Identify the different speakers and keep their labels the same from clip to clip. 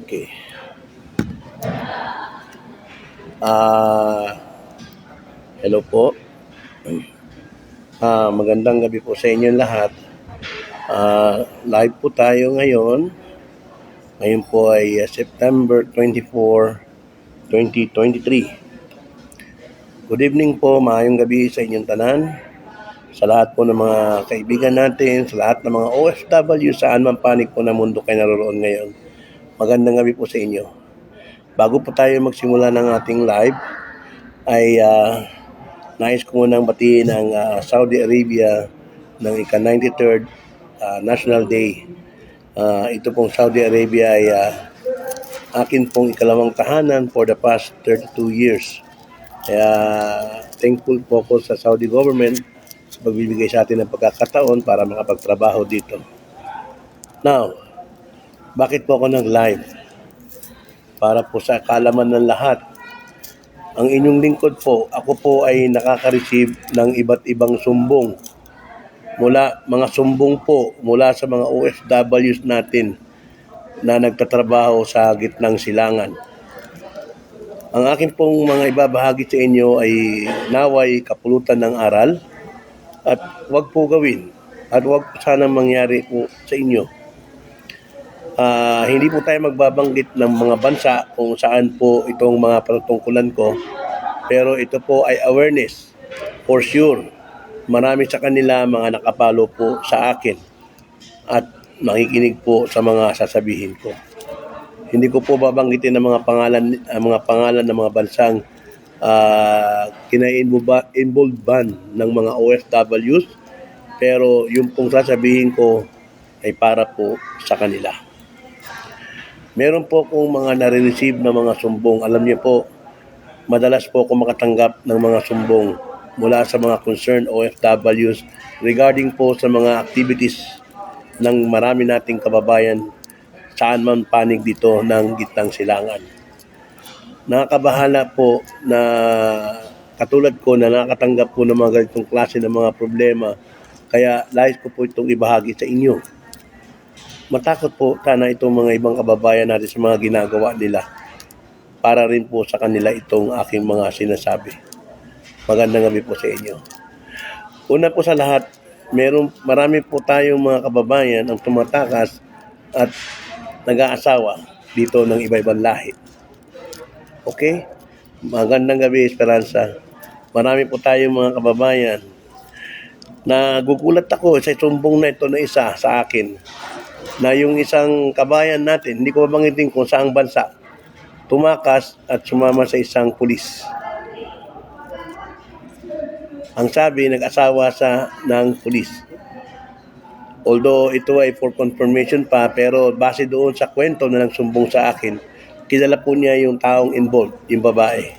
Speaker 1: Okay. Ah, Hello po. Magandang gabi po sa inyong lahat. Live po tayo ngayon. Ngayon po ay September 24, 2023. Good evening po, maayong gabi sa inyong tanan. Sa lahat po ng mga kaibigan natin, sa lahat ng mga OFW saan man panig po na mundo kayo naroon ngayon. Magandang gabi po sa inyo. Bago po tayo magsimula ng ating live, ay nais ko munang batiin ang Saudi Arabia ng ika-93rd National Day. Ito pong Saudi Arabia ay akin pong ikalawang tahanan for the past 32 years. Kaya thankful po ako sa Saudi government sa pagbibigay sa atin ng pagkakataon para makapagtrabaho dito. Now, bakit po ako nag-live? Para po sa kaalaman ng lahat, ang inyong lingkod po, ako po ay nakaka-receive ng iba't ibang sumbong mga sumbong po mula sa mga OFWs natin na nagtatrabaho sa gitnang silangan. Ang akin pong mga ibabahagi sa inyo ay naway kapulutan ng aral at wag po gawin at wag sanang mangyari po sa inyo. Hindi po tayo magbabanggit ng mga bansa kung saan po itong mga patutungkulan ko, pero ito po ay awareness for sure. Marami sa kanila mga nakapalo po sa akin at makikinig po sa mga sasabihin ko. Hindi ko po babanggitin ng mga pangalan ng mga bansang kina-involved ban ng mga OFWs, pero yung pong sasabihin ko ay para po sa kanila. Meron po kong mga nare-receive na mga sumbong. Alam niyo po, madalas po ako makatanggap ng mga sumbong mula sa mga concerned OFWs regarding po sa mga activities ng marami nating kababayan saan man panig dito ng gitnang silangan. Nakakabahala po na katulad ko na nakatanggap po ng mga ganitong klase ng mga problema, kaya nais ko po itong ibahagi sa inyo. Matakot po sana itong mga ibang kababayan natin sa mga ginagawa nila. Para rin po sa kanila itong aking mga sinasabi. Magandang gabi po sa inyo. Una po sa lahat, marami po tayong mga kababayan ang tumatakas at nag-aasawa dito ng iba-ibang lahi. Okay? Magandang gabi, Esperanza. Marami po tayong mga kababayan. Nagugulat ako sa sumbong na ito na isa sa akin, na yung isang kabayan natin, hindi ko mabanggitin kung saang bansa, tumakas at sumama sa isang pulis. Ang sabi, nag-asawa ng pulis. Although ito ay for confirmation pa, pero base doon sa kwento na nagsumbong sa akin, kilala po niya yung taong involved, yung babae.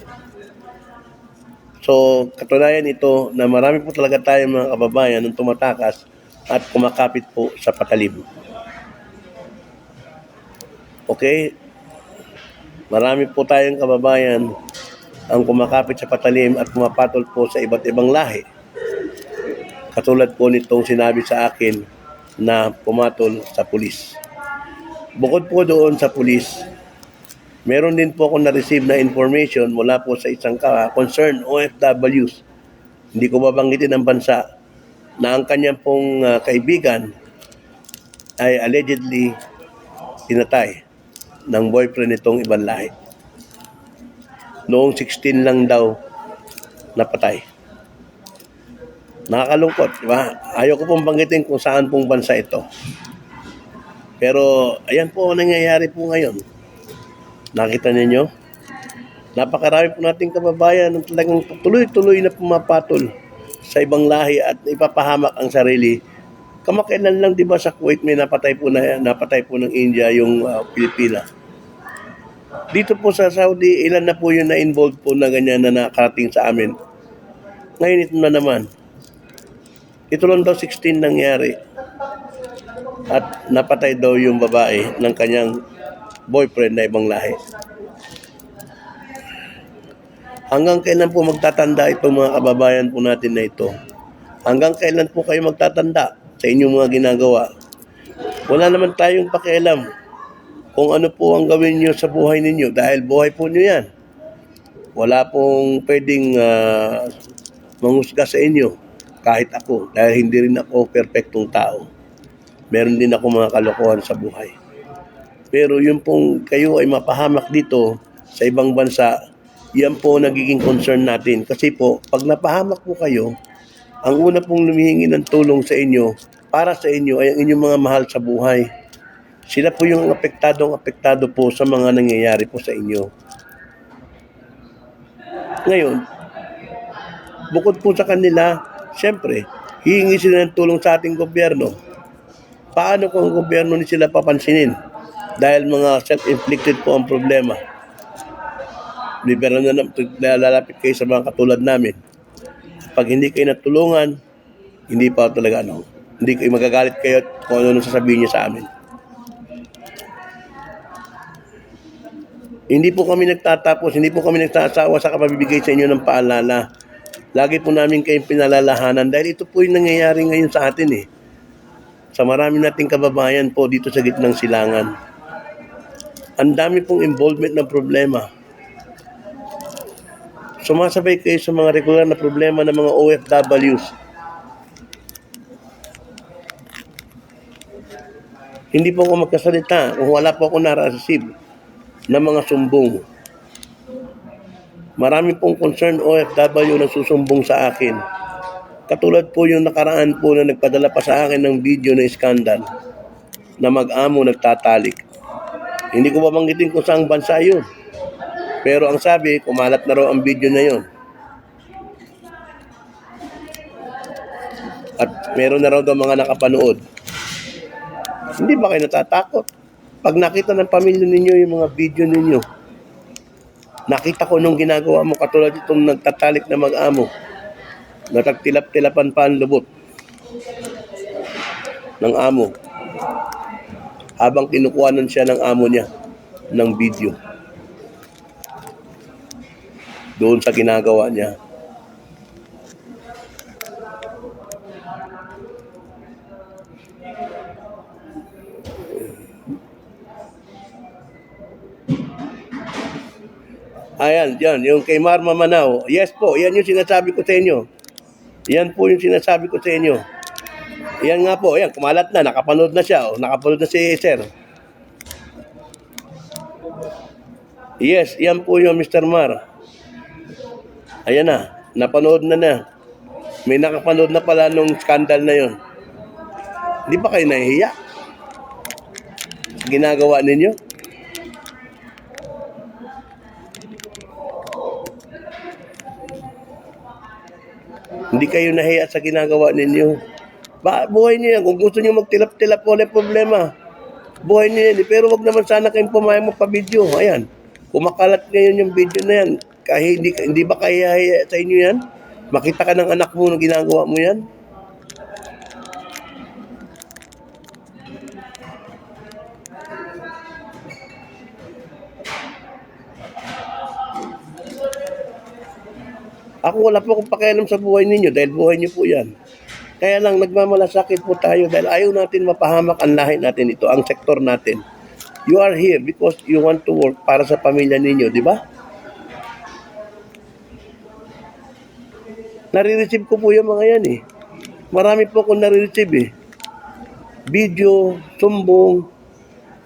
Speaker 1: So, katunayan ito na marami po talaga tayong mga kababayan ng tumatakas at kumakapit po sa patalim. Okay? Marami po tayong kababayan ang kumakapit sa patalim at pumapatol po sa iba't ibang lahi. Katulad po nitong sinabi sa akin na pumatol sa pulis. Bukod po doon sa pulis, meron din po akong na-receive na information mula po sa isang concerned OFWs. Hindi ko babanggitin ang bansa, na ang kanyang pong kaibigan ay allegedly pinatay ng boyfriend nitong ibang lahi. Noong 16 lang daw napatay. Nakakalungkot, di ba? Ayaw ko pong banggitin kung saan pong bansa ito. Pero ayan po ang nangyayari po ngayon. Nakita ninyo? Napakarami po nating kababayan ng talagang tuloy-tuloy na pumapatol sa ibang lahi at ipapahamak ang sarili. Kamakailan lang, di ba, sa Kuwait may napatay po ng India yung Pilipina. Dito po sa Saudi, ilan na po yung na-involved po na ganyan na nakarating sa amin. Ngayon ito na naman. Ito lang daw 16 nangyari. At napatay daw yung babae ng kanyang boyfriend na ibang lahi. Hanggang kailan po magtatanda itong mga kababayan po natin na ito? Hanggang kailan po kayo magtatanda sa inyong mga ginagawa? Wala naman tayong pakialam kung ano po ang gawin nyo sa buhay ninyo dahil buhay po nyo yan. Wala pong pwedeng manghusga sa inyo kahit ako dahil hindi rin ako perpektong tao. Meron din ako mga kalokohan sa buhay. Pero yung pong kayo ay mapahamak dito sa ibang bansa, yan po nagiging concern natin. Kasi po, pag napahamak po kayo, ang una pong lumihingi ng tulong sa inyo, para sa inyo ay ang inyong mga mahal sa buhay. Sila po yung apektado po sa mga nangyayari po sa inyo. Ngayon, bukod po sa kanila, siyempre, hihingi sila ng tulong sa ating gobyerno. Paano kung ang gobyerno ni sila papansinin? Dahil mga self-inflicted po ang problema. Pero lalapit kayo sa mga katulad namin. Pag hindi kayo natulungan, hindi pa talaga hindi kayo magagalit kayo kung ano sasabihin niyo sa amin. Hindi po kami nagtatapos, hindi po kami nagsasawa sa kapabibigay sa inyo ng paalala. Lagi po namin kayong pinalalahanan dahil ito po yung nangyayari ngayon sa atin eh. Sa marami nating kababayan po dito sa gitnang silangan. Ang dami pong involvement ng problema. Sumasabay kayo sa mga regular na problema ng mga OFWs. Hindi po ako magkasalita kung wala po ako nare-receive ng mga sumbong. Marami pong concern OFW na susumbong sa akin. Katulad po yung nakaraan po na nagpadala pa sa akin ng video na iskandal na mag-amo nagtatalik. Hindi ko babanggitin kung saang bansa yun. Pero ang sabi, kumalat na raw ang video na yun. At meron na raw daw mga nakapanood. Hindi ba kayo natatakot? Pag nakita ng pamilya ninyo yung mga video ninyo, nakita ko nung ginagawa mo katulad itong nagtatalik na mag-amo, natagtilap-tilapan pa ang lubot ng amo habang kinukuhanan siya ng amo niya ng video doon sa ginagawa niya. Ayan, yan, yung kay Marma Manao. Yes po, yan yung sinasabi ko sa inyo. Yan po yung sinasabi ko sa inyo. Yan nga po, yan, kumalat na, nakapanood na siya. Nakapanood na si Sir. Yes, yan po yung Mr. Mar. Ayan na, napanood na. May nakapanood na pala nung scandal na yon. Di ba kayo nahihiya? Ginagawa ninyo? Hindi kayo nahiya sa ginagawa ninyo. Buhay niyo yan. Kung gusto niyo magtilap-tilap, wala problema. Buhay niyo yan. Pero wag naman sana kayong pumayag magpa-video. Ayan. Kumakalat ngayon yung video na yan. Kahit hindi ba kaya sa inyo yan? Makita ka ng anak mo na ginagawa mo yan? Ako wala po akong pakialam sa buhay ninyo dahil buhay niyo po yan. Kaya lang nagmamalasakit po tayo dahil ayaw natin mapahamak ang lahi natin ito, ang sektor natin. You are here because you want to work para sa pamilya ninyo, di ba? Nare-receive ko po yung mga yan eh. Marami po akong nare-receive eh. Video, sumbong,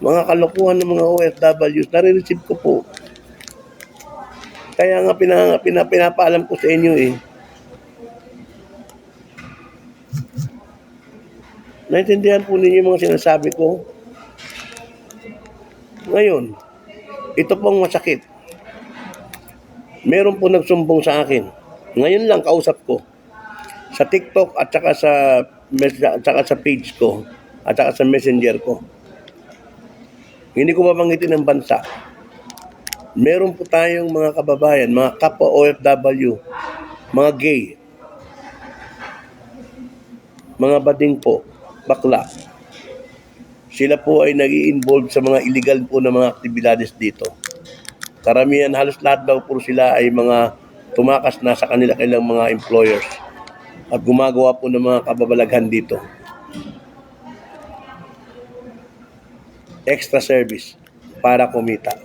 Speaker 1: mga kalokohan ng mga OFWs, nare-receive ko po. Kaya nga pinapaalam ko sa inyo eh. Naintindihan po ninyo yung mga sinasabi ko. Ngayon, ito pong masakit. Meron po nagsumbong sa akin. Ngayon lang kausap ko. Sa TikTok at saka sa page ko at saka sa messenger ko. Hindi ko babanggitin ng bansa. Meron po tayong mga kababayan, mga kapwa OFW, mga gay, mga bading po, bakla. Sila po ay nag-i-involve sa mga illegal po na mga aktibidades dito. Karamihan, halos lahat daw po sila ay mga tumakas na sa kanilang mga employers at gumagawa po ng mga kababalaghan dito. Extra service. para kumita.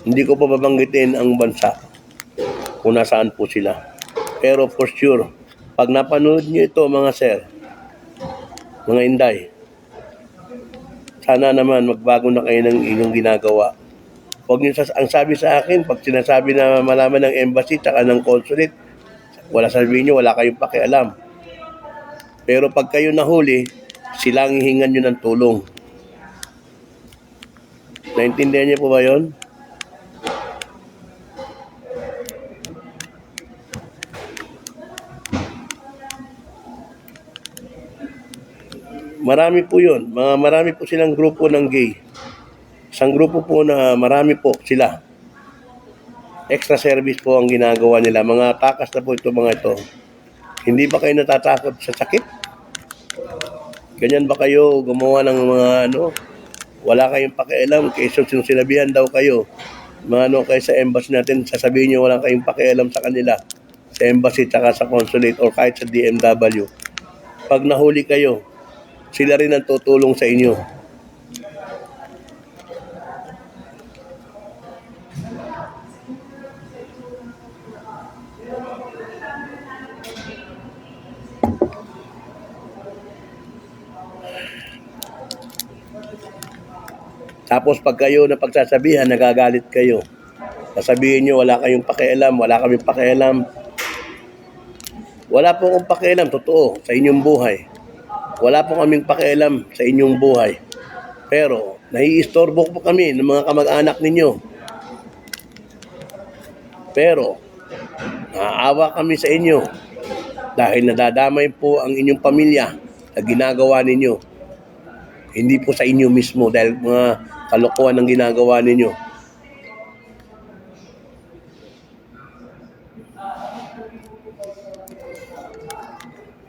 Speaker 1: Hindi ko pa babanggitin ang bansa kung nasaan po sila. Pero for sure, pag napanood nyo ito mga sir, mga inday, sana naman magbago na kayo ng inyong ginagawa. Huwag nyo ang sabi sa akin, pag sinasabi na malaman ng embassy tsaka ng consulate, wala sabihin nyo, wala kayong pakialam. Pero pag kayo nahuli, sila ang hihingan nyo ng tulong. Naintindihan niyo po ba yon? Marami po yun. Marami po silang grupo ng gay. Isang grupo po na marami po sila. Extra service po ang ginagawa nila. Mga takas na po ito mga ito. Hindi ba kayo natatakot sa sakit? Ganyan ba kayo gumawa ng mga wala kayong pakialam kaysa sinabihan daw kayo. Mga kayo sa embassy natin, sasabihin nyo wala kayong pakialam sa kanila. Sa embassy, tsaka sa consulate, or kahit sa DMW. Pag nahuli kayo, sila rin ang tutulong sa inyo. Tapos pag kayo na pagsasabihan, nagagalit kayo. Sasabihin nyo, wala kayong pakialam, wala kaming pakialam. Wala po akong pakialam, totoo, sa inyong buhay. Wala po kaming pakialam sa inyong buhay. Pero, naiistorbo po kami ng mga kamag-anak ninyo. Pero, naaawa kami sa inyo dahil nadadamay po ang inyong pamilya sa ginagawa ninyo. Hindi po sa inyo mismo dahil mga kalokohan ang ginagawa ninyo.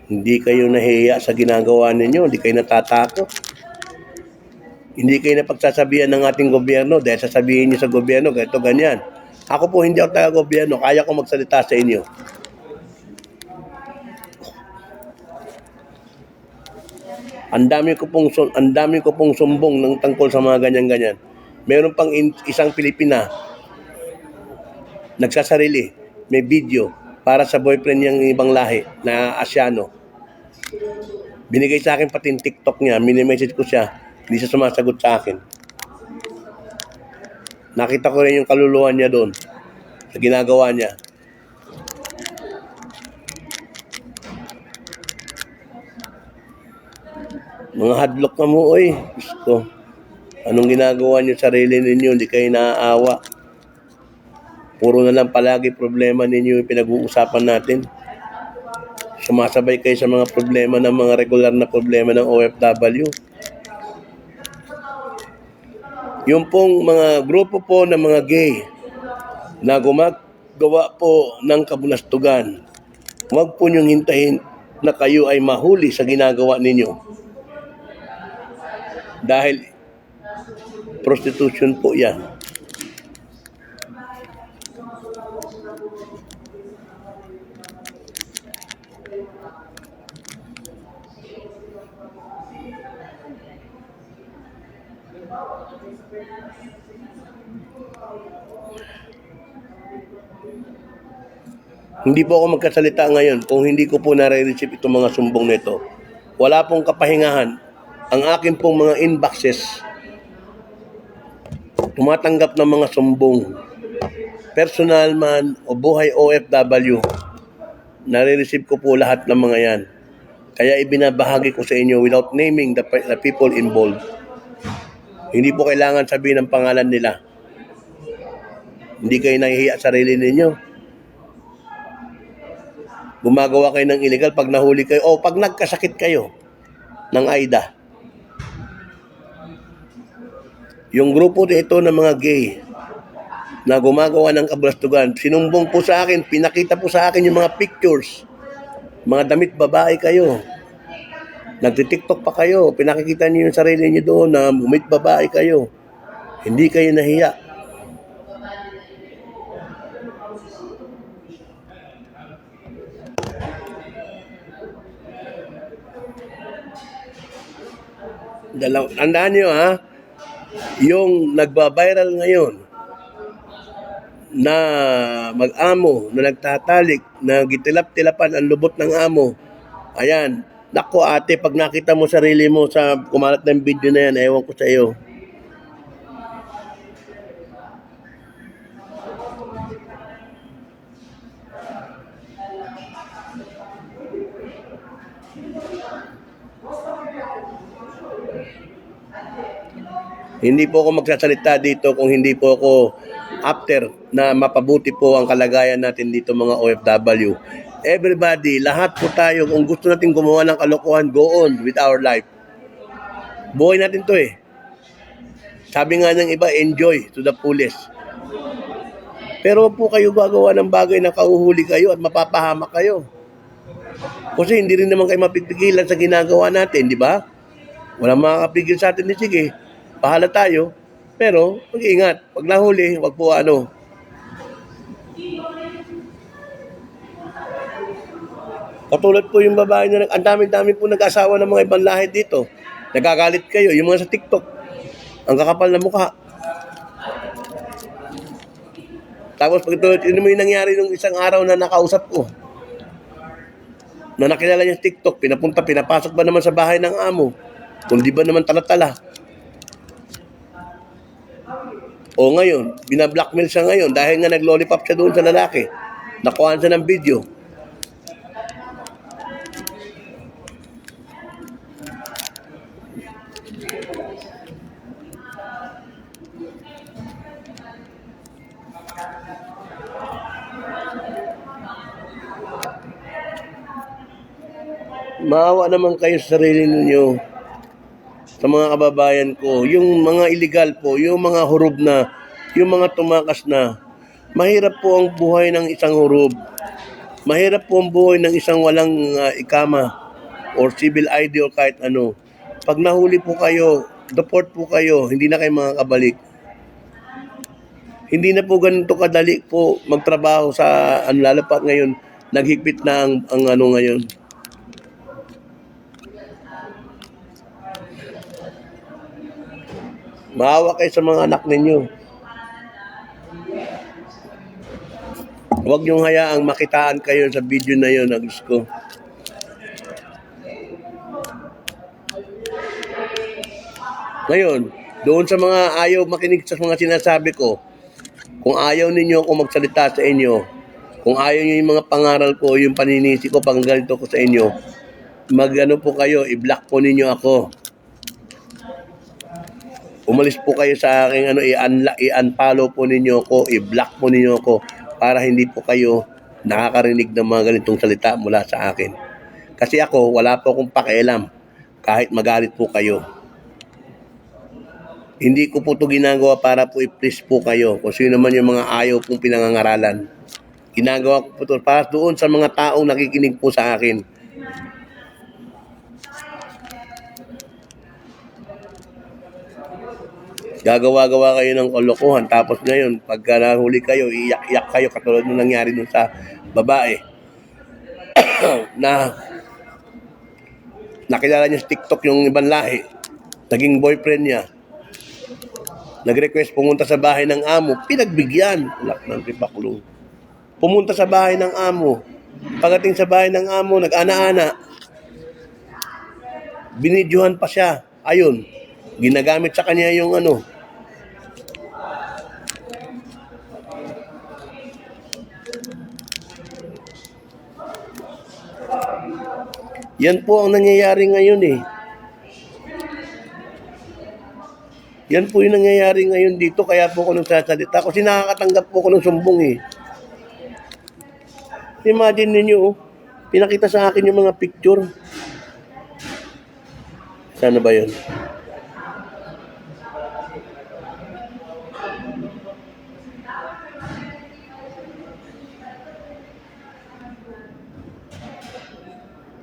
Speaker 1: Hindi kayo nahihiya sa ginagawa ninyo, hindi kayo natatakot. Hindi kayo napagsasabihan ng ating gobyerno dahil sasabihin nyo sa gobyerno, ganito, ganyan. Ako po hindi ako taga-gobyerno, kaya ko magsalita sa inyo. Ang dami ko pong sumbong ng tungkol sa mga ganyan-ganyan. Meron pang isang Pilipina nagsasarili, may video para sa boyfriend niyang ibang lahi na Asyano. Binigay sa akin pati yung TikTok niya, mini-message ko siya, hindi siya sumasagot sa akin. Nakita ko rin yung kaluluwa niya doon sa ginagawa niya. Mga hadlok na mo, oy. Gusto. Anong ginagawa niyo sa sarili ninyo? Hindi kayo naaawa. Puro na lang palagi problema ninyo yung pinag-uusapan natin. Sumasabay kayo sa mga problema ng mga regular na problema ng OFW. Yung pong mga grupo po ng mga gay na gumagawa po ng kabulastugan, huwag po niyong hintayin na kayo ay mahuli sa ginagawa ninyo. Dahil prostitution po yan. Hindi po ako magkasalita ngayon kung hindi ko po nare-receive itong mga sumbong nito. Wala pong kapahingahan. Ang akin pong mga inboxes, tumatanggap ng mga sumbong. Personal man o buhay OFW, nare-receive ko po lahat ng mga yan. Kaya ibinabahagi ko sa inyo without naming the people involved. Hindi po kailangan sabihin ang pangalan nila. Hindi kayo nahihiya sa sarili ninyo. Gumagawa kayo ng illegal pag nahuli kayo o pag nagkasakit kayo ng AIDA. Yung grupo ito ng mga gay na gumagawa ng kabulastugan, sinumbong po sa akin, pinakita po sa akin yung mga pictures. Mga damit babae kayo. Nagtitiktok pa kayo, pinakikita niyo yung sarili niyo doon na damit babae kayo. Hindi kayo nahiya. Tandaan niyo ha, Yung nagba-viral ngayon na mag-amo, na nagtatalik, na gitilap-tilapan ang lubot ng amo. Ayan. Nako ate, pag nakita mo sarili mo sa kumalat ng video na yan, ewan ko sa iyo. Hindi po ako magsasalita dito kung hindi po ako after na mapabuti po ang kalagayan natin dito mga OFW. Everybody, lahat po tayo, kung gusto natin gumawa ng kalokohan, go on with our life. Buhay natin to eh. Sabi nga ng iba, enjoy to the fullest. Pero po kayo gagawa ng bagay na kauhuli kayo at mapapahamak kayo. Kasi hindi rin naman kayo mapipigilan sa ginagawa natin, di ba? Walang makakapigil sa atin, sige, bahala tayo. Pero, mag-ingat. Pag nahuli, wag po ano. Katulad po yung babae na ang dami-dami po nag-asawa ng mga ibang lahi dito. Nagagalit kayo, yung mga sa TikTok. Ang kakapal na mukha. Tapos pag ito, yun mo yung nangyari nung isang araw na nakausap ko. Na nakilala niya sa TikTok, pinapasok ba naman sa bahay ng amo? Kung di ba naman tala-tala. O ngayon, binablockmail siya ngayon dahil nga nag-lollipop siya doon sa lalaki. Nakuhaan siya ng video. Maawa naman kayo sa sarili ninyo. Sa mga kababayan ko, yung mga illegal po, yung mga hurub na, yung mga tumakas na, mahirap po ang buhay ng isang hurub. Mahirap po ang buhay ng isang walang ikama or civil ID o kahit ano. Pag nahuli po kayo, deport po kayo, hindi na kayo makakabalik. Hindi na po ganito kadali po magtrabaho sa lalo pa ngayon, naghigpit na ang ano ngayon. Maawa kayo sa mga anak ninyo. Huwag niyong hayaang makitaan kayo sa video na yun, Agus ko. Ngayon, doon sa mga ayaw makinig sa mga sinasabi ko, kung ayaw ninyo ako magsalita sa inyo, kung ayaw niyo yung mga pangaral ko, yung paninisi ko, panggalito ko sa inyo, mag-ano po kayo, i-block po ninyo ako. Umalis po kayo sa aking i-unfollow po ninyo ako, i-block po ninyo ako para hindi po kayo nakakarinig ng mga ganitong salita mula sa akin. Kasi ako, wala po akong pakialam kahit magalit po kayo. Hindi ko po ito ginagawa para po i-please po kayo kung sino man yung mga ayaw pong pinangangaralan. Ginagawa ko po ito para doon sa mga taong nakikinig po sa akin. Gagawa-gawa kayo ng kalokohan tapos ngayon pagka nahuli kayo, iyak-iyak kayo katulad nung nangyari dun sa babae na nakilala niya sa TikTok yung ibang lahi, naging boyfriend niya, nag-request pumunta sa bahay ng amo, pinagbigyan, ulak ng ripaklong. Pumunta sa bahay ng amo, pagdating sa bahay ng amo, nag-ana-ana, binidyohan pa siya, ayun, ginagamit sa kanya yung ano. Yan po ang nangyayari ngayon eh. Yan po yung nangyayari ngayon dito, kaya po ako nagsasalita. Kasi nakakatanggap po ako ng sumbong eh. Imagine ninyo, oh, pinakita sa akin yung mga picture. Sana ba yun?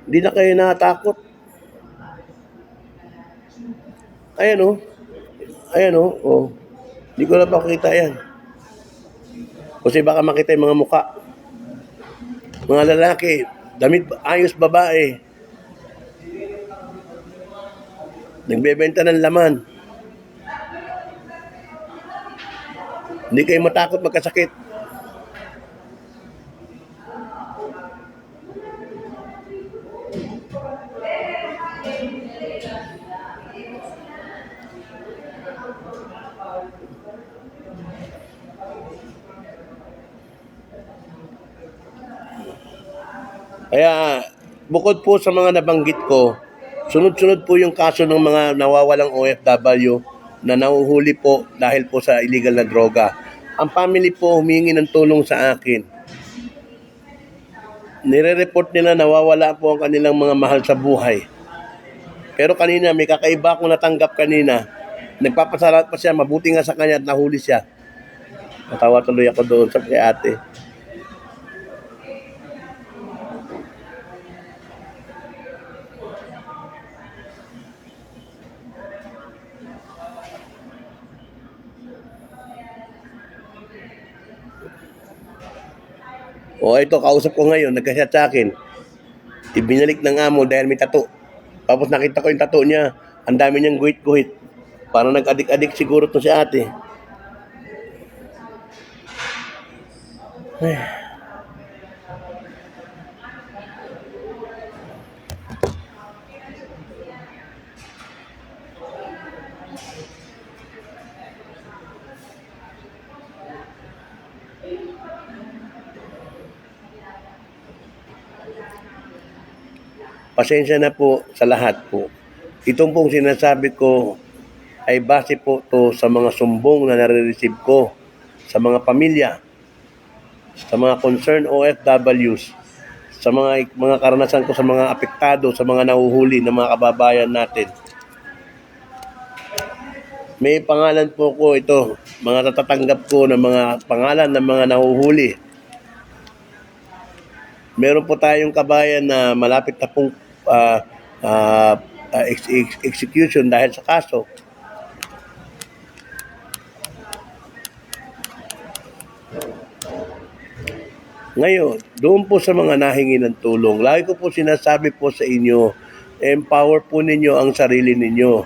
Speaker 1: Hindi na kayo natatakot. Ayan oh. Ayan oh. Oh. Hindi ko na pa makita yan. Kasi baka makita yung mga muka. Mga lalaki, damit ayos babae. Nagbebenta ng laman. Hindi kayo matakot magkasakit. Kaya bukod po sa mga nabanggit ko, sunod-sunod po yung kaso ng mga nawawalang OFW na nahuhuli po dahil po sa illegal na droga. Ang family po humingi ng tulong sa akin. Nire-report nila nawawala po ang kanilang mga mahal sa buhay. Pero kanina, may kakaiba akong natanggap kanina. Nagpapasalamat pa siya, mabuti nga sa kanya at nahuli siya. Natawa tuloy ako doon sa kay ate. O ito, kausap ko ngayon, nagkasya sa akin. Ibinalik ng amo dahil may tattoo. Tapos nakita ko yung tattoo niya, ang dami niyang guhit-guhit. Parang nag-adik-adik siguro to si ate. Ay. Pasensya na po sa lahat po. Itong pong sinasabi ko ay base po to sa mga sumbong na nare-receive ko sa mga pamilya, sa mga concerned OFWs, sa mga karanasan ko sa mga apektado, sa mga nahuhuli ng mga kababayan natin. May pangalan po ko ito, mga natatanggap ko ng mga pangalan ng mga nahuhuli. Meron po tayong kabayan na malapit na pong execution dahil sa kaso. Ngayon, doon po sa mga nahingi ng tulong, lagi ko po sinasabi po sa inyo, empower po ninyo ang sarili ninyo.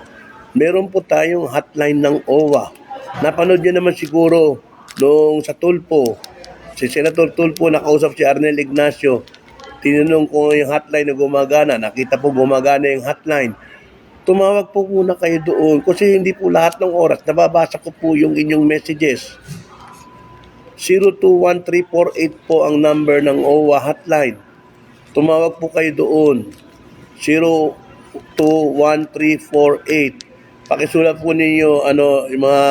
Speaker 1: Meron po tayong hotline ng OWA. Napanood nyo naman siguro noong sa Tulpo, si Senator Tulpo nakausap si Arnel Ignacio, tinanong ko yung hotline na gumagana, nakita po gumagana yung hotline. Tumawag po muna kayo doon kasi hindi po lahat ng oras nababasa ko po yung inyong messages. 021348 po ang number ng OWA hotline. Tumawag po kayo doon. 021348. Pakisulat po ninyo yung mga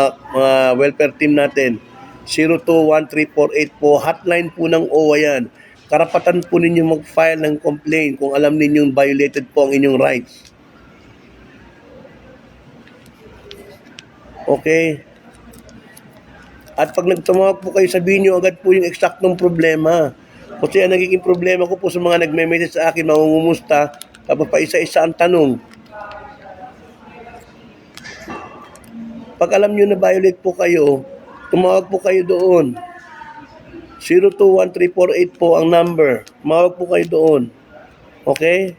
Speaker 1: welfare team natin. 021348 po, hotline po ng OWA yan. Karapatan po ninyo mag-file ng complaint kung alam ninyong violated po ang inyong rights. Okay? At pag nagtumawag po kayo, sabihin nyo agad po yung eksaktong problema. Kasi ang nagiging problema ko po sa mga nagme-message sa akin, mangungumusta, tapos pa isa-isa ang tanong. Pag alam nyo na violate po kayo, tumawag po kayo doon. 021348 po ang number. Tumawag po kayo doon. Okay?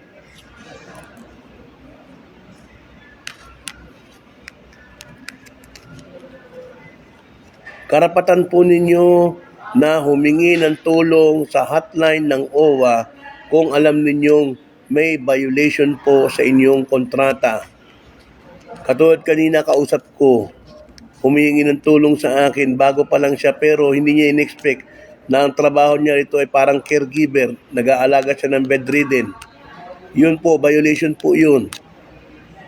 Speaker 1: Karapatan po ninyo na humingi ng tulong sa hotline ng OWA kung alam ninyong may violation po sa inyong kontrata. Katulad kanina kausap ko, humingi ng tulong sa akin bago pa lang siya pero hindi niya in-expect na ang trabaho niya rito ay parang caregiver, nag-aalaga siya ng bedridden. Yun po, violation po yun.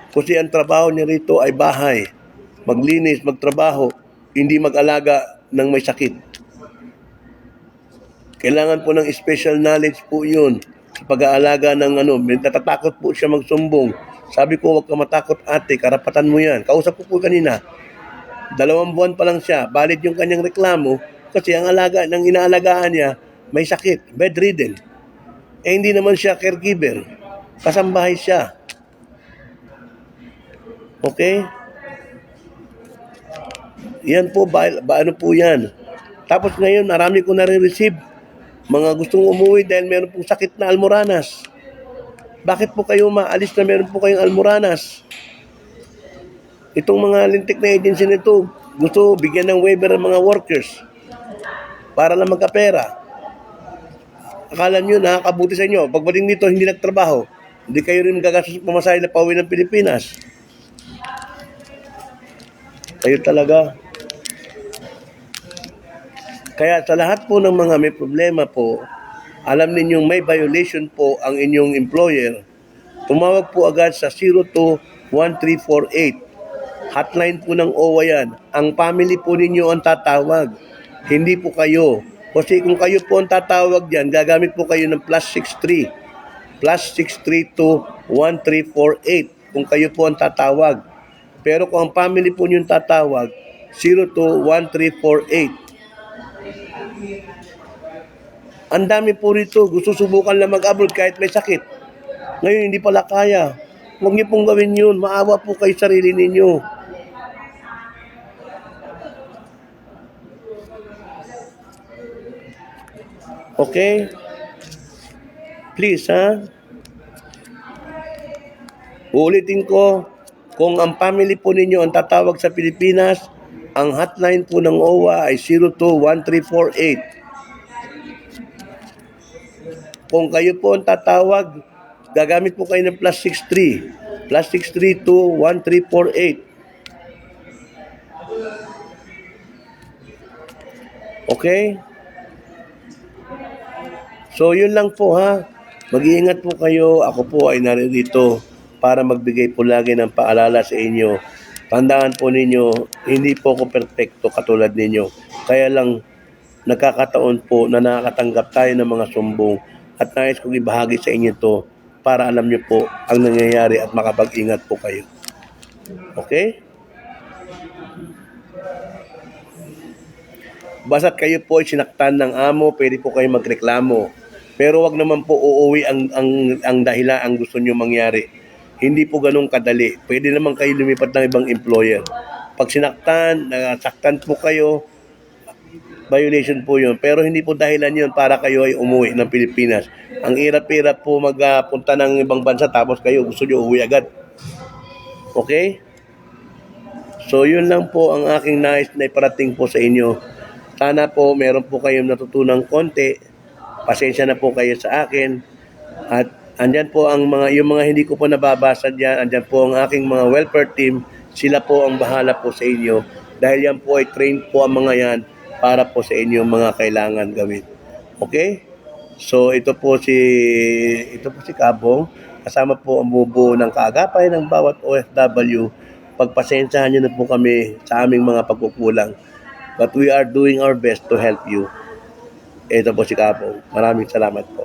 Speaker 1: Kasi ang trabaho niya rito ay bahay, maglinis, magtrabaho, hindi mag-alaga ng may sakit. Kailangan po ng special knowledge po yun sa pag-aalaga ng natatakot po siya magsumbong. Sabi ko, huwag ka matakot ate, karapatan mo yan. Kausap ko po kanina, 2 buwan pa lang siya, valid yung kanyang reklamo kasi ang inaalagaan niya may sakit, bedridden. Hindi naman siya caregiver, kasambahay siya. Okay? Yan po, ano po yan. Tapos ngayon, marami ko nare-receive. Mga gustong umuwi dahil meron pong sakit na almoranas. Bakit po kayo maalis na meron po kayong almoranas? Itong mga lintik na agency nito, gusto bigyan ng waiver ng mga workers para lang magkapera. Akala nyo nakakabuti sa inyo. Pagdating dito, hindi nagtrabaho. Hindi kayo rin gagastos sa pamasahe na pauwi ng Pilipinas. Kayo talaga. Kaya sa lahat po ng mga may problema po, alam ninyong may violation po ang inyong employer, tumawag po agad sa 02-1348. Hotline po ng OWA yan. Ang family po ninyo ang tatawag. Hindi po kayo. Kasi kung kayo po ang tatawag dyan, gagamit po kayo ng +63. +63 to 1348 kung kayo po ang tatawag. Pero kung ang family po nyo ang tatawag, 02-1348. Ang dami po rito, gusto subukan lang mag-abroad kahit may sakit. Ngayon hindi pala kaya. Huwag niyo pong gawin yun. Maawa po kayo sarili ninyo. Okay? Please, ha? Uulitin ko, kung ang family po ninyo ang tatawag sa Pilipinas, ang hotline po ng OWA ay 02-1348. Kung kayo po ang tatawag, gagamit po kayo ng +63. +63 to 1348. Okay? So, yun lang po ha. Mag-iingat po kayo. Ako po ay narito para magbigay po lagi ng paalala sa inyo. Tandaan po ninyo, hindi po ako perfecto katulad ninyo. Kaya lang, nagkakataon po na nakakatanggap tayo ng mga sumbong at nais kong ibahagi sa inyo to para alam niyo po ang nangyayari at makapag-ingat po kayo. Okay? Basta't kayo po ay sinaktan ng amo, pwede po kayo magreklamo. Pero wag naman po uuwi ang dahilan ang gusto niyo mangyari. Hindi po ganun kadali. Pwede naman kayo lumipat ng ibang employer. Pag sinaktan, nasaktan po kayo, violation po yun. Pero hindi po dahilan yun para kayo ay umuwi ng Pilipinas. Ang hirap-hirap po magpunta ng ibang bansa tapos kayo gusto nyo uwi agad. Okay? So yun lang po ang aking nais na iparating po sa inyo. Sana po meron po kayong natutunang konti. Pasensya na po kayo sa akin. At andyan po yung mga hindi ko po nababasa diyan, andyan po ang aking mga welfare team. Sila po ang bahala po sa inyo. Dahil yan po ay trained po ang mga yan para po sa inyo mga kailangan gawin. Okay? So ito po si Kabong. Kasama po ang bubuo ng kaagapay ng bawat OFW. Pagpasensyahan niyo na po kami sa aming mga pagkukulang. But we are doing our best to help you. Ito po si Kabong. Maraming salamat po.